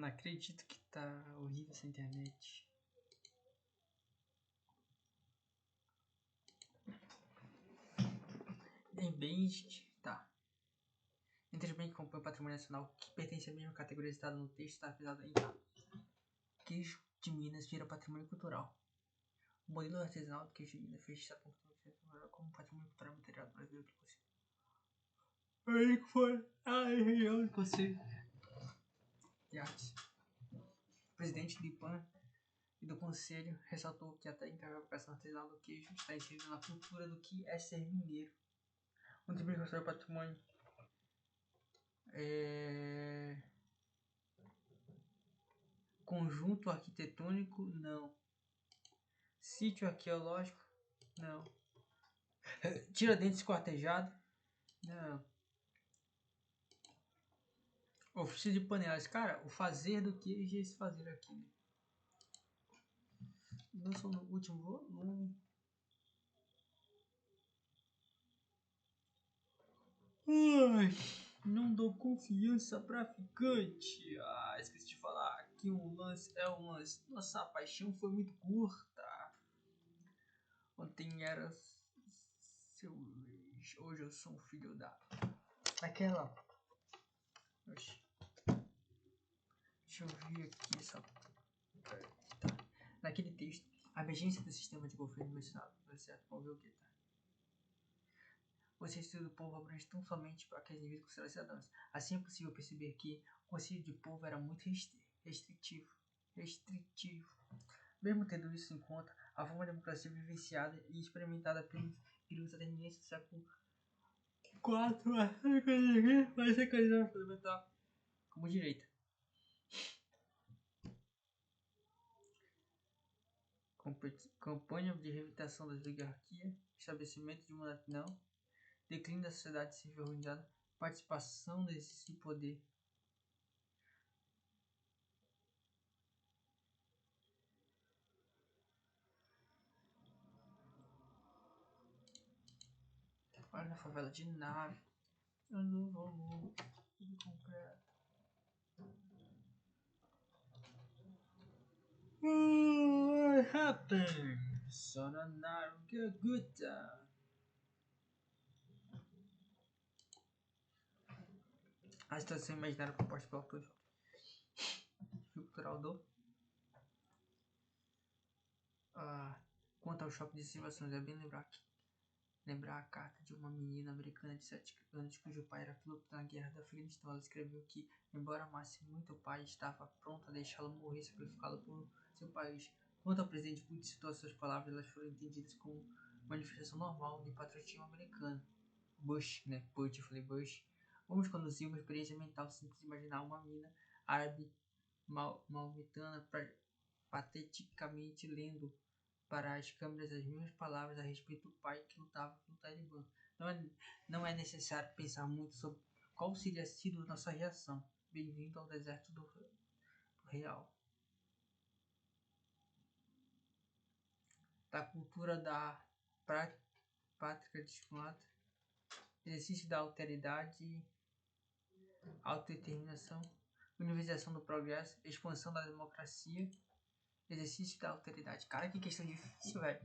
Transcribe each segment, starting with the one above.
Não acredito que tá horrível essa internet. Bem, gente, tá. Entre os bens que compõem o patrimônio nacional que pertence à mesma categoria citada no texto está avisado em queijo de Minas vira patrimônio cultural. O modelo artesanal do queijo de Minas foi registrado como patrimônio cultural material brasileiro pelo Conselho. Aí que foi a reunião do Conselho de Artes. O presidente do IPAM e do Conselho ressaltou que a técnica de fabricação artesanal do queijo está inserida na cultura do que é ser mineiro. Um tipo de considerado patrimônio conjunto arquitetônico, não. Sítio arqueológico, não. Tiradentes esquartejado, não. Ofício de panelas, cara, o fazer do queijo é esse fazer aqui, né? Lançou no último volume. Ai, não dou confiança pra ficante. Ah, esqueci de falar que um lance é um lance. Nossa paixão foi muito curta. Ontem era seu ex, hoje eu sou um filho da... Aquela... Oxi. Deixa eu ver aqui essa... Tá. Naquele texto, a emergência do sistema de governo mencionado. Certo? Vamos ver o que tá. O exercício do povo abrange tão somente para aqueles indivíduos considerados cidadãos. Assim é possível perceber que o conceito de povo era muito restritivo. Mesmo tendo isso em conta, a forma de democracia vivenciada e experimentada pelos atenienses do século IV vai ser candidato fundamental como direito. Campanha de reabilitação das oligarquias, estabelecimento de monarquia não, declínio da sociedade civil organizada, participação no exercício de poder. Olha na favela de nave. Eu não vou tudo concreto. What happened? Sonanaru Gaguta. A situação imaginária proposta pelo autor cultural do... Quanto ao shopping de simulações, é bem lembrar a carta de uma menina americana de 7 anos cujo pai era piloto na guerra do Afeganistão. Ela escreveu que, embora amasse muito o pai, estava pronta a deixá-lo morrer sacrificado por seu país. Quanto ao presidente Bush citou suas palavras, elas foram entendidas como manifestação normal de patriotismo americano. Bush, né? Bush, eu falei Bush. Vamos conduzir uma experiência mental simples de imaginar uma menina árabe maometana pateticamente lendo para as câmeras as mesmas palavras a respeito do pai que lutava pelo Talibã. Não é necessário pensar muito sobre qual seria sido nossa reação. Bem-vindo ao deserto do real. Da cultura da prática disciplinada, exercício da alteridade, autodeterminação, universalização do progresso, expansão da democracia, exercício da alteridade. Cara, que questão difícil, velho.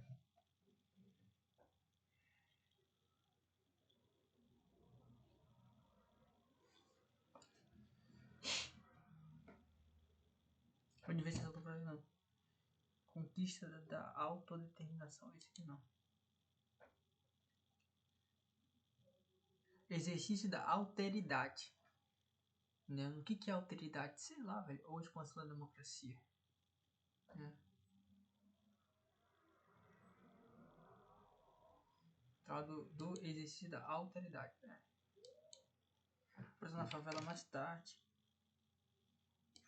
Universalização do progresso, não. Conquista da autodeterminação, esse aqui não. Exercício da alteridade. Né? O que é alteridade? Sei lá, velho. Ou expansão da democracia. Né? Do exercício da alteridade. Né? Preso na favela mais tarde.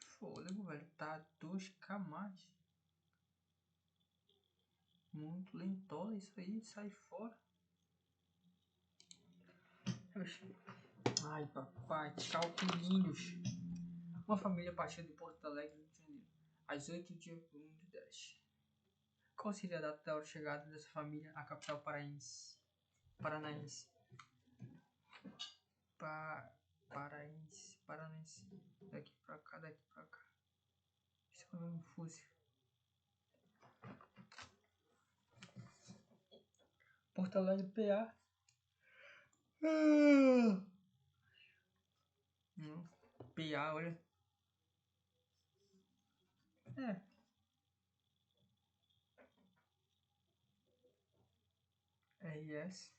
Fôlego, velho. Tá 2K mais. Muito lentola isso aí. Sai fora. Ai, papai. Calculinhos. Uma família partiu de Porto Alegre, Rio de Janeiro, às 8 de 1 de 10. Qual seria a data da hora de chegada dessa família à capital paranaense? Paranaense. Daqui pra cá. Isso é um fúzio. Porto Alegre PA. PA, olha. É. RS.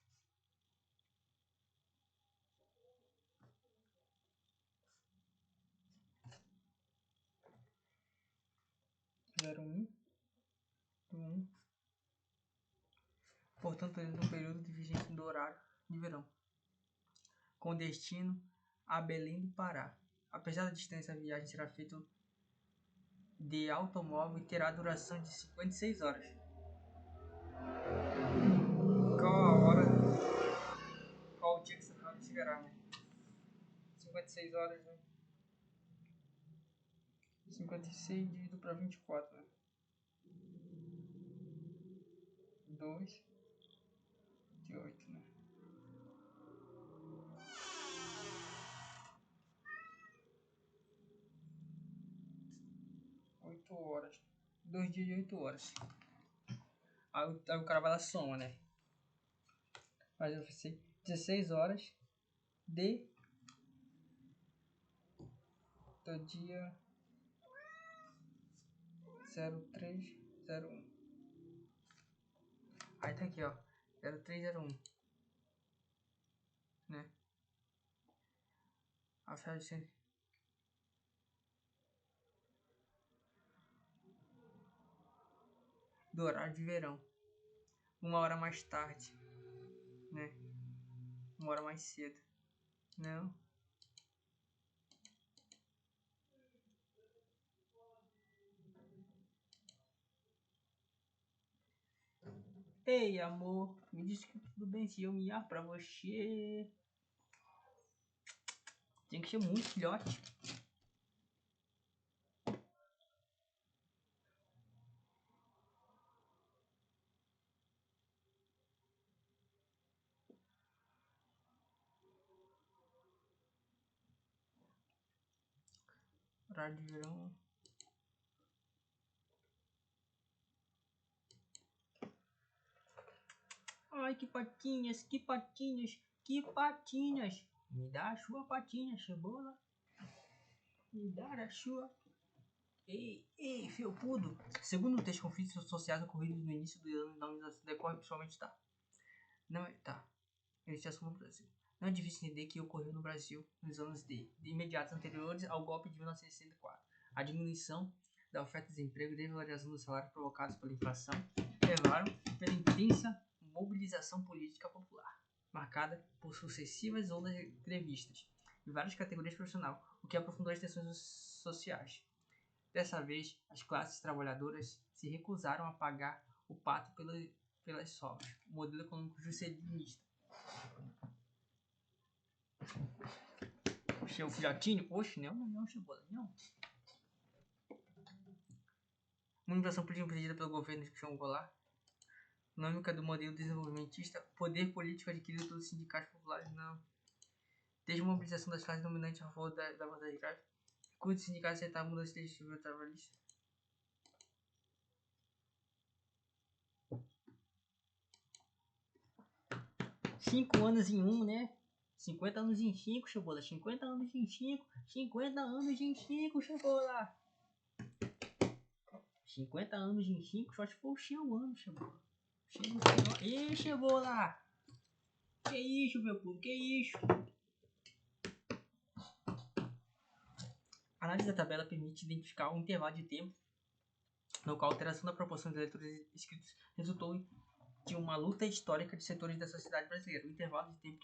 Zero um. Portanto, no período de vigência do horário de verão, com destino a Belém do Pará. Apesar da distância, a viagem será feita de automóvel e terá duração de 56 horas. Qual a hora? Qual o dia que você chegará, né? 56 horas, né? 56 dividido para 24, né? 2 de 8, né? 8 horas. 2 dias de 8 horas. Aí o cara vai lá soma, né? Mas eu fiz 16 horas de do dia 0301. Aí tá aqui, ó. 0301, né? A viagem do horário de verão. 1 hora mais tarde, né? 1 hora mais cedo. Não. Ei, amor, me diz que tudo bem se eu miar pra você. Tem que ser muito filhote. Horário de verão. Ai, que patinhas, que patinhas, que patinhas. Me dá a sua patinha, cebola. Me dá a sua. Ei, felpudo. Segundo o texto, conflitos sociais ocorridos no início do ano da organização decorre principalmente Não é. Tá. Este assunto no Brasil. Não é difícil entender que ocorreu no Brasil nos anos de imediatos anteriores ao golpe de 1964. A diminuição da oferta de desemprego e desvalorização do salário provocados pela inflação levaram pela intensa mobilização política popular, marcada por sucessivas ondas grevistas em várias categorias profissionais, o que aprofundou as tensões sociais. Dessa vez, as classes trabalhadoras se recusaram a pagar o pato pelas sobras, o modelo econômico juscelista. O seu filhotinho? Oxe, não, cebola, não. Uma inovação política pedida pelo governo de João Goulart, dinâmica do modelo desenvolvimentista, poder político adquirido pelos sindicatos populares, não. Desmobilização das classes dominantes a favor da vantagem grave. Recurso de sindicatos aceitar a mudança legislativa trabalhista. Cinco anos em um, né? 50 anos em 5, cebola. 50 anos em 5. 50 anos em 5, cebola. 50 anos em 5, só se for o seu ano, cebola. Ih, cebola! Que isso, meu povo? Que isso? A análise da tabela permite identificar um intervalo de tempo no qual a alteração da proporção de eleitores inscritos resultou de uma luta histórica de setores da sociedade brasileira. O intervalo de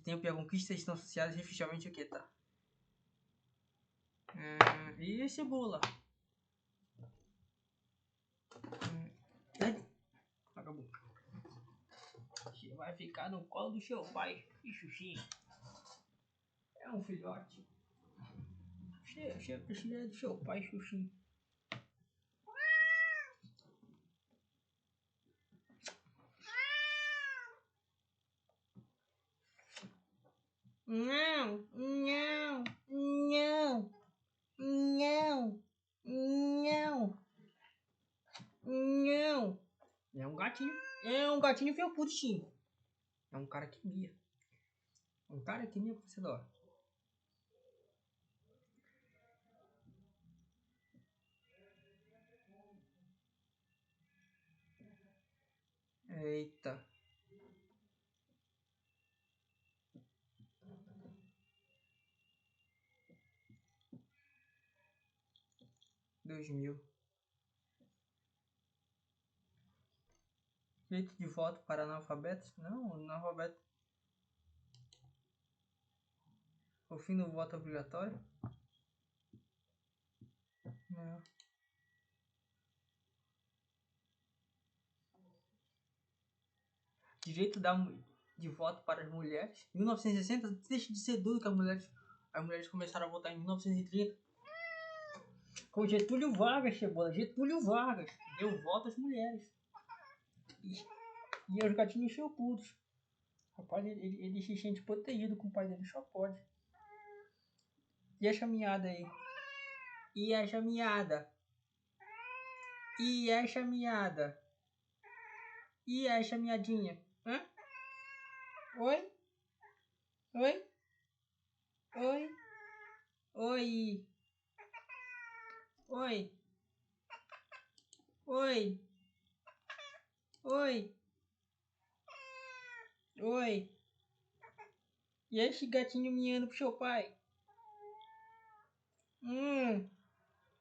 tempo e a conquista estão associados efetivamente ao que, tá? E cebola? Acabou. Você vai ficar no colo do seu pai, Xuxinho. É um filhote. Você precisa do seu pai, Xuxinho. Não, não, não, não, Não. É um gatinho. É um gatinho felpudo, sim. É um cara que mia. Um cara que mia, você adora. Eita. 2000. Direito de voto para analfabetos? Não, analfabeto. O fim do voto obrigatório? Não. Direito de voto para as mulheres? 1960? Deixa de ser duro que as mulheres começaram a votar em 1930. Com Getúlio Vargas, Cebola. Getúlio Vargas deu voto às mulheres. E aos gatinhos felpudos. Rapaz, ele se sente protegido com o pai dele, só pode. E a chaminhada aí? E a chaminhada? E a chaminhada? E a chaminhadinha? Hã? Oi? Oi? Oi? Oi? Oi? Oi? Oi? Oi? E esse gatinho miando pro seu pai?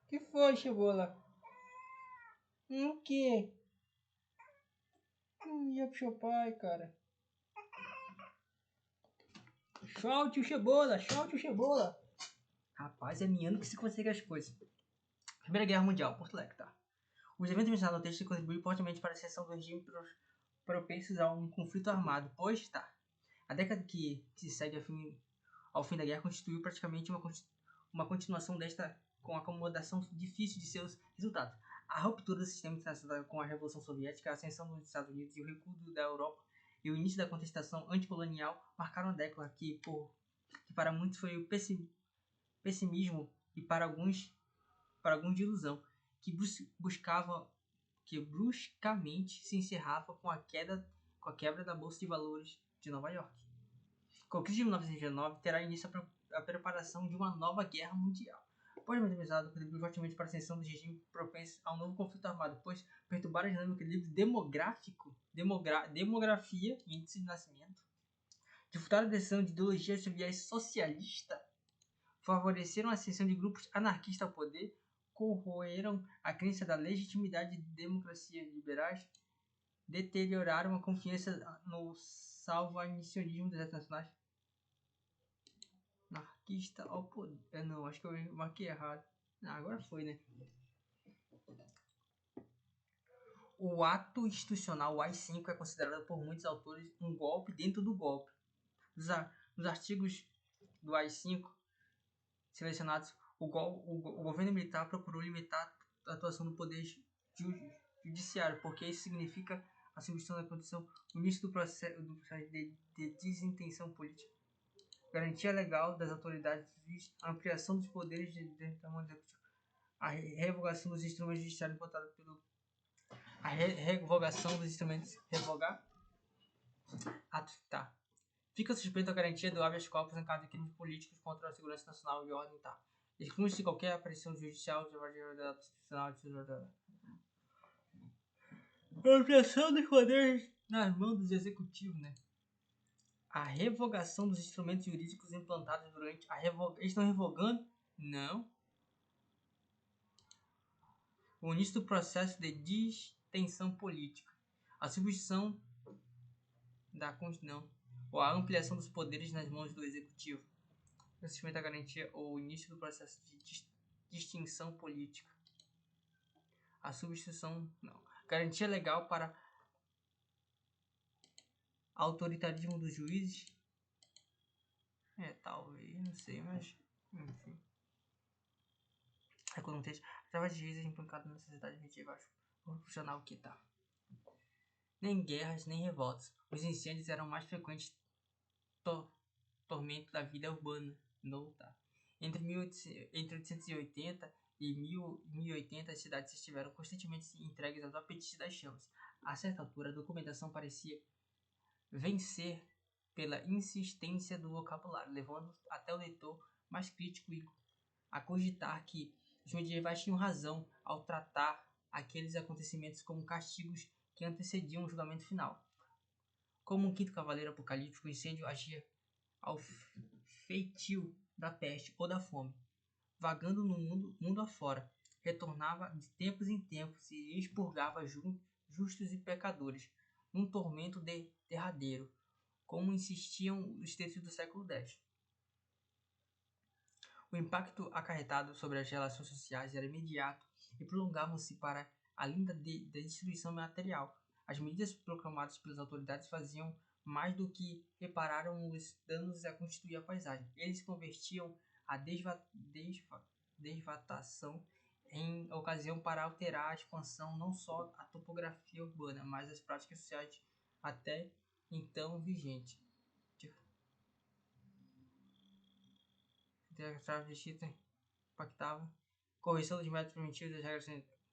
Que foi, Cebola? O quê? Ia pro seu pai, cara. Solte o Cebola, solte o Cebola. Rapaz, é miando que se consegue as coisas. Primeira Guerra Mundial, Porto Alegre, tá? Os eventos mencionados no texto contribuem fortemente para a seção do regime propensos a um conflito armado, pois, tá, a década que se segue ao fim da guerra constituiu praticamente uma continuação desta, com a acomodação difícil de seus resultados. A ruptura do sistema internacional com a Revolução Soviética, a ascensão dos Estados Unidos e o recuo da Europa e o início da contestação anticolonial marcaram a década que para muitos foi o pessimismo e para alguns de ilusão, que buscava que bruscamente se encerrava com a quebra da Bolsa de Valores de Nova York. Com a crise de 1929, terá início a preparação de uma nova guerra mundial. Pós-modernizado, contribuiu fortemente para a ascensão do regime propenso a um novo conflito armado, pois perturbar a dinâmica do equilíbrio demografia, índice de nascimento, dificultar a adesão de ideologias socialista, favoreceram a ascensão de grupos anarquistas ao poder, corroeram a crença da legitimidade de democracias liberais, deterioraram a confiança no salvanismo das nacionais. Anarquista ao poder. Não, acho que eu marquei errado. Agora foi, né? O ato institucional, o AI-5, é considerado por muitos autores um golpe dentro do golpe. Nos artigos do AI-5 selecionados, o governo militar procurou limitar a atuação do poder judiciário, porque isso significa a substituição da condição, o início do processo de desintenção política, garantia legal das autoridades, a ampliação dos poderes de executivo, a revogação dos instrumentos judiciários implantados pelo a revogação dos instrumentos tá. Fica suspeito a garantia do habeas corpus em caso de crimes políticos contra a segurança nacional e ordem, tá. Exclui-se qualquer aparição judicial de a ampliação dos poderes nas mãos dos executivos, né? A revogação dos instrumentos jurídicos implantados durante a revogação. Eles estão revogando? Não. O início do processo de distensão política. A substituição da Constituição. Ou a ampliação dos poderes nas mãos do executivo. Assistimento à garantia ou o início do processo de distinção política. A substituição. Não. Garantia legal para autoritarismo dos juízes. Talvez, não sei, mas enfim. Quando o texto, através de juízes implicados na sociedade medieval, proporcional que tá. Nem guerras, nem revoltas. Os incêndios eram mais frequentes tormento da vida urbana. Não tá. Entre 1880 e 1080 as cidades estiveram constantemente entregues aos apetites das chamas. A certa altura, a documentação parecia vencer pela insistência do vocabulário, levando até o leitor mais crítico a cogitar que os medievais tinham razão ao tratar aqueles acontecimentos como castigos que antecediam o julgamento final. Como um quinto cavaleiro apocalíptico, o incêndio agia ao feitio da peste ou da fome, vagando no mundo afora, retornava de tempos em tempos e expurgava justos e pecadores, num tormento derradeiro, como insistiam os textos do século X. O impacto acarretado sobre as relações sociais era imediato e prolongavam-se para além da destruição material. As medidas proclamadas pelas autoridades faziam mais do que repararam os danos a constituir a paisagem. Eles convertiam a desvatação em ocasião para alterar a expansão não só a topografia urbana, mas as práticas sociais até então vigentes. Impactava correção dos métodos preventivos das regras sanitárias.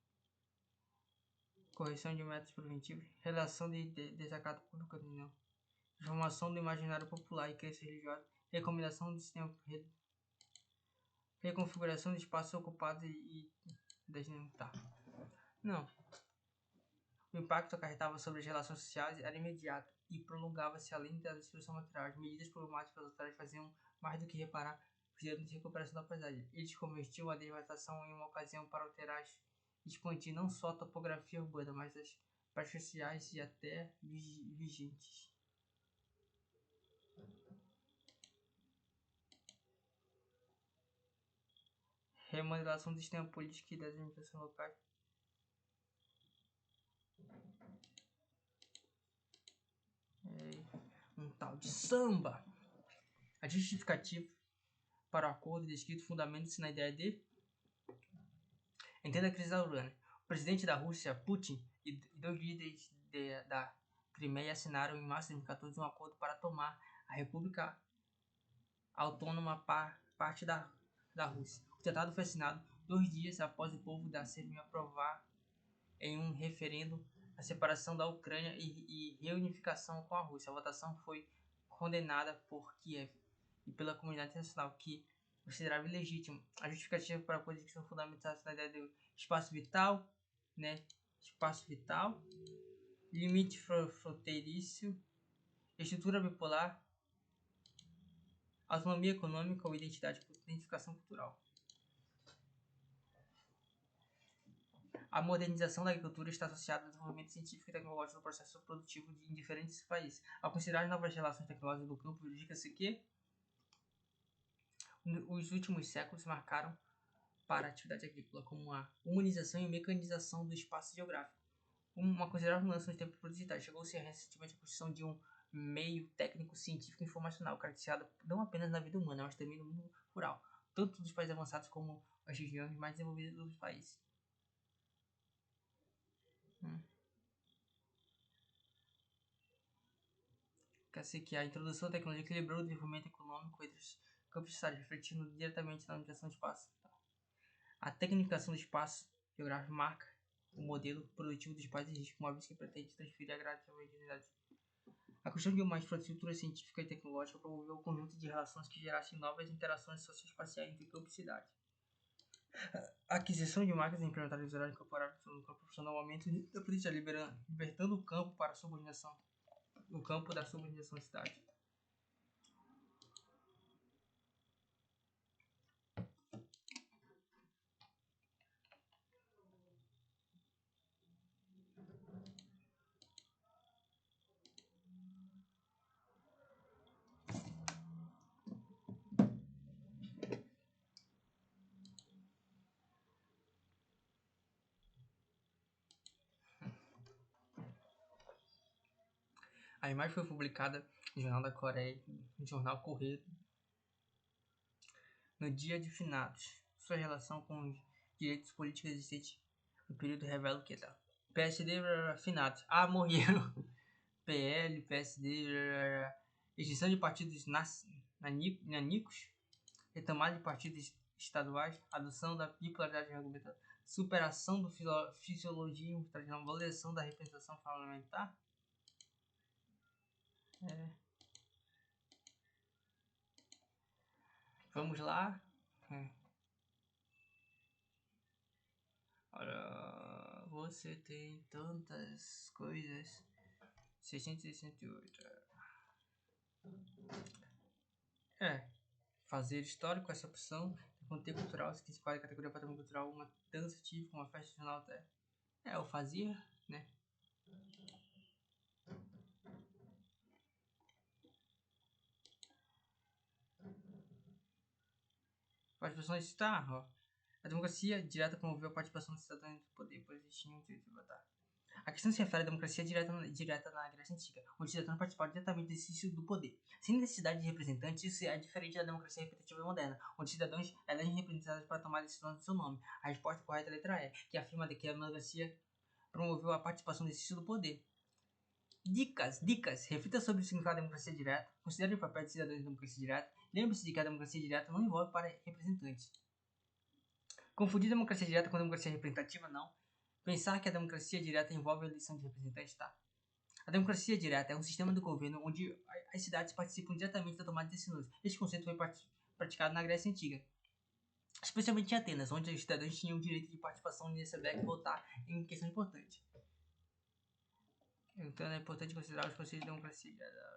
Correção de métodos preventivos, relação de desacato público, transformação do imaginário popular e crença religiosa, recomendação do sistema, reconfiguração de espaços ocupados e desnectar. Não. O impacto acarretava sobre as relações sociais era imediato e prolongava-se além da destruição material. As medidas problemáticas pelas autoridades faziam mais do que reparar os danos de recuperação da paisagem. Eles convertiam a devastação em uma ocasião para alterar e expandir não só a topografia urbana, mas as práticas sociais e até vigentes. Remodelação do sistema político e das administrações locais. Um tal de samba. A justificativa para o acordo descrito fundamenta-se na ideia de entenda a crise da Ucrânia. O presidente da Rússia, Putin, e dois líderes da Crimeia assinaram em março de 2014 um acordo para tomar a República Autônoma parte da Rússia. O tratado foi assinado 2 dias após o povo da Sérvia aprovar em um referendo a separação da Ucrânia e reunificação com a Rússia. A votação foi condenada por Kiev e pela comunidade internacional, que considerava ilegítimo. A justificativa para a política são fundamentadas na ideia do espaço vital, limite fronteiriço, estrutura bipolar, autonomia econômica ou identificação cultural. A modernização da agricultura está associada ao desenvolvimento científico e tecnológico do processo produtivo em diferentes países. Ao considerar novas relações tecnológicas do campo, verifica-se que os últimos séculos marcaram para a atividade agrícola como a humanização e mecanização do espaço geográfico. Uma considerável mudança nos tempos digitais. Chegou-se recentemente a construção de um meio técnico, científico e informacional, caracterizado não apenas na vida humana, mas também no mundo rural, tanto dos países avançados como as regiões mais desenvolvidas dos países. Quer dizer que a introdução da tecnologia equilibrou o desenvolvimento econômico entre os campos sociais, refletindo diretamente na limitação do espaço. A tecnificação do espaço geográfico marca o modelo produtivo dos países ricos, uma vez que pretende transferir a gradativamente. A questão de uma infraestrutura científica e tecnológica promoveu um conjunto de relações que gerassem novas interações socioespaciais entre campo e cidade. A aquisição de máquinas implementadas em horário incorporado no campo profissional, aumento da política libertando o campo para a subordinação. O campo da subordinação à cidade. A imagem foi publicada no Jornal da Coreia, no jornal Correio, no dia de finados. Sua relação com os direitos políticos existentes no período revela que tá. PSD finados. Morreram. PL, PSD, extinção de partidos nanicos, retomada de partidos estaduais, adoção da bipolaridade argumentada, superação do fisiologismo tradicional, valorização da representação parlamentar. Vamos lá. Olha, você tem tantas coisas. 668. Fazer histórico, essa opção. Contexto cultural, se qualifica a categoria patrimônio cultural, uma dança típica, uma festa nacional até. Eu fazia, né? Participação está, ó. A democracia direta promoveu a participação dos cidadãos no poder, pois existia um direito de votar. A questão se refere à democracia direta na Grécia Antiga, onde os cidadãos participaram diretamente do exercício do poder. Sem necessidade de representantes, isso é diferente da democracia representativa moderna, onde os cidadãos elegem representantes para tomar decisões do seu nome. A resposta correta é a letra E, que afirma que a democracia promoveu a participação do exercício do poder. Dicas. Reflita sobre o significado da democracia direta. Considere o papel de cidadãos na democracia direta. Lembre-se de que a democracia direta não envolve para representantes. Confundir democracia direta com democracia representativa, não. Pensar que a democracia direta envolve a eleição de representantes, tá? A democracia direta é um sistema do governo onde as cidades participam diretamente da tomada de decisões. Este conceito foi praticado na Grécia Antiga, especialmente em Atenas, onde os cidadãos tinham o direito de participação em receber e votar em questões importantes. Então é importante considerar os conceitos de democracia direta.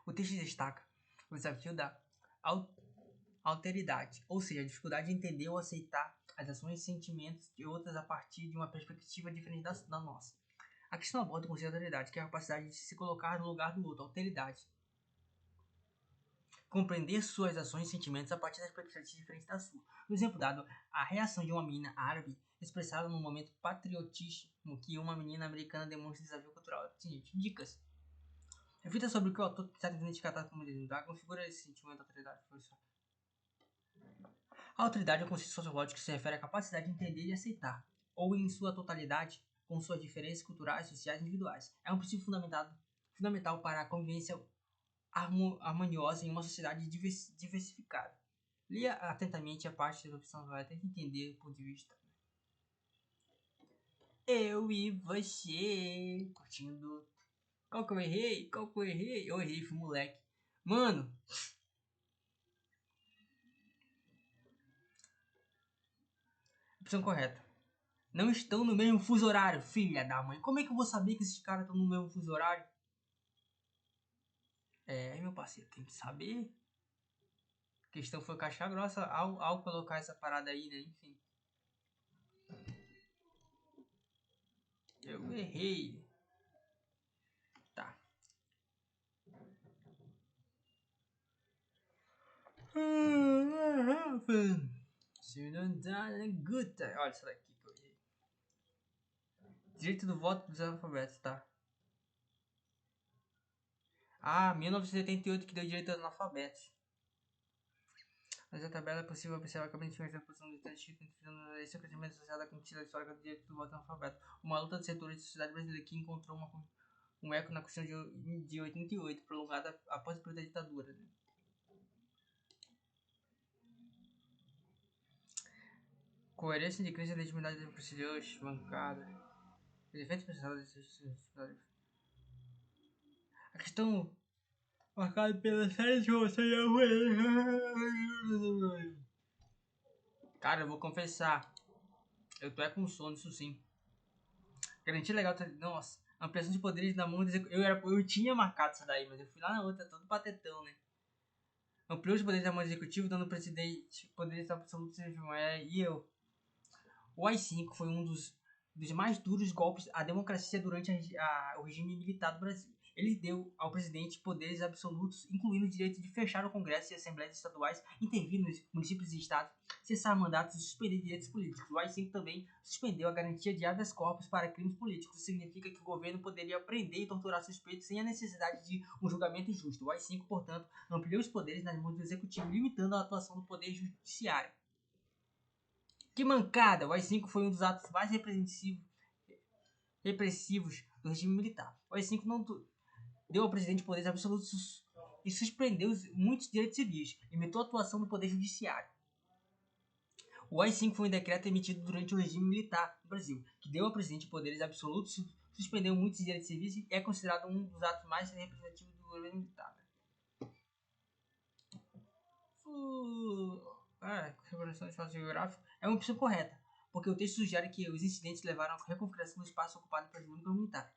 O texto destaca o desafio da alteridade, ou seja, a dificuldade de entender ou aceitar as ações e sentimentos de outras a partir de uma perspectiva diferente da nossa. A questão aborda o conceito de alteridade, que é a capacidade de se colocar no lugar do outro, alteridade. Compreender suas ações e sentimentos a partir das perspectivas diferentes da sua. No exemplo dado, a reação de uma menina árabe expressada no momento patriotismo que uma menina americana demonstra desafio cultural. Dicas. Reflita sobre o que o autor está tentando identificar como identidade, configura esse sentimento de autoridade. A autoridade é um conceito sociológico que se refere à capacidade de entender e aceitar, ou em sua totalidade, com suas diferenças culturais, sociais e individuais. É um princípio fundamental para a convivência harmoniosa em uma sociedade diversificada. Leia atentamente a parte da opção, vai tenta entender o ponto de vista. Eu e você curtindo. Qual que eu errei? Eu errei, fui moleque. Mano. Opção correta. Não estão no mesmo fuso horário, filha da mãe. Como é que eu vou saber que esses caras estão no mesmo fuso horário? Meu parceiro, tem que saber. A questão foi caixa grossa ao colocar essa parada aí, né? Enfim. Eu errei. Tá. Good time. Olha isso daqui que eu errei. Direito do voto dos analfabetos, tá? 1988 que deu direito aos analfabetos. Nessa tabela é possível observar que a benefício da posição de estatística esse é o crescimento associado à conquista histórica do direito do voto analfabeto. Uma luta de setores da sociedade brasileira que encontrou um eco na Constituição de 88, prolongada após o período da ditadura. Né? Coerência de crise e legitimidade da procedimentos, bancada. Os efeitos pensados a questão marcada pela série de você. Cara, eu vou confessar. Eu tô com sono, isso sim. Garantia legal. Nossa, ampliação de poderes na mão do executivo. Eu tinha marcado isso daí, mas eu fui lá na outra, todo patetão, né? Ampliou os poderes da mão do executivo, dando ao presidente poderes absolutos e eu. O AI-5 foi um dos mais duros golpes à democracia durante o regime militar do Brasil. Ele deu ao presidente poderes absolutos, incluindo o direito de fechar o Congresso e assembleias estaduais, intervir nos municípios e estados, cessar mandatos e suspender direitos políticos. O AI-5 também suspendeu a garantia de habeas corpus para crimes políticos. Isso significa que o governo poderia prender e torturar suspeitos sem a necessidade de um julgamento justo. O AI-5, portanto, ampliou os poderes nas mãos do executivo, limitando a atuação do poder judiciário. Que mancada! O AI-5 foi um dos atos mais repressivos do regime militar. O AI-5 não deu ao presidente poderes absolutos e suspendeu muitos direitos civis, limitou a atuação do poder judiciário. O AI-5 foi um decreto emitido durante o regime militar no Brasil, que deu ao presidente poderes absolutos, suspendeu muitos direitos civis e é considerado um dos atos mais representativos do governo militar. Reconstrução de espaço geográfico é uma opção correta, porque o texto sugere que os incidentes levaram à reconfiguração do espaço ocupado pelo governo militar.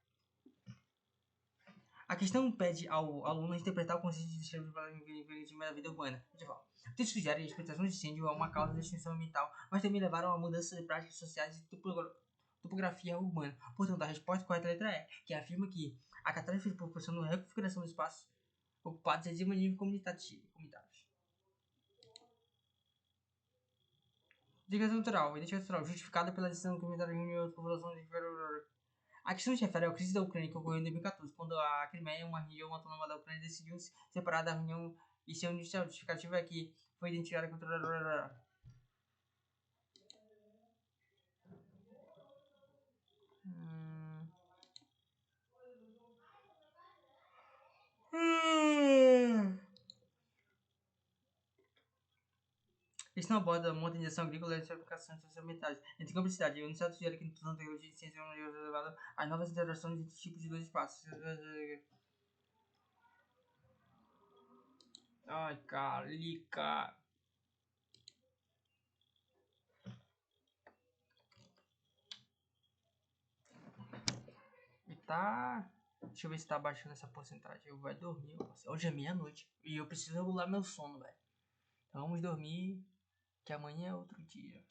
A questão pede ao aluno interpretar o conceito de descrever da vida urbana. O texto sugere a explicação de incêndio é uma causa de extinção ambiental, mas também levaram a mudança de práticas sociais e topografia urbana. Portanto, a resposta correta é a letra E, que afirma que a catástrofe proporcionou a reconfiguração dos espaços ocupados e de nível comunitários. Identificação cultural, justificada pela decisão comunitária de união das populações de A questão se refere à crise da Ucrânia que ocorreu em 2014, quando a Crimeia, uma região autônoma da Ucrânia, decidiu se separar da União e seu justificativo é que foi identificada contra. Isso não aborda a modernização agrícola e as aplicações socioambientais. Entre complexidade, a Unicef sugere que a tecnologia de ciência é elevada a novas interações entre tipos de dois espaços. Ai, calica. E tá. Deixa eu ver se tá baixando essa porcentagem. Eu vou dormir. Hoje é meia-noite. E eu preciso regular meu sono, velho. Então vamos dormir. Que amanhã é outro dia.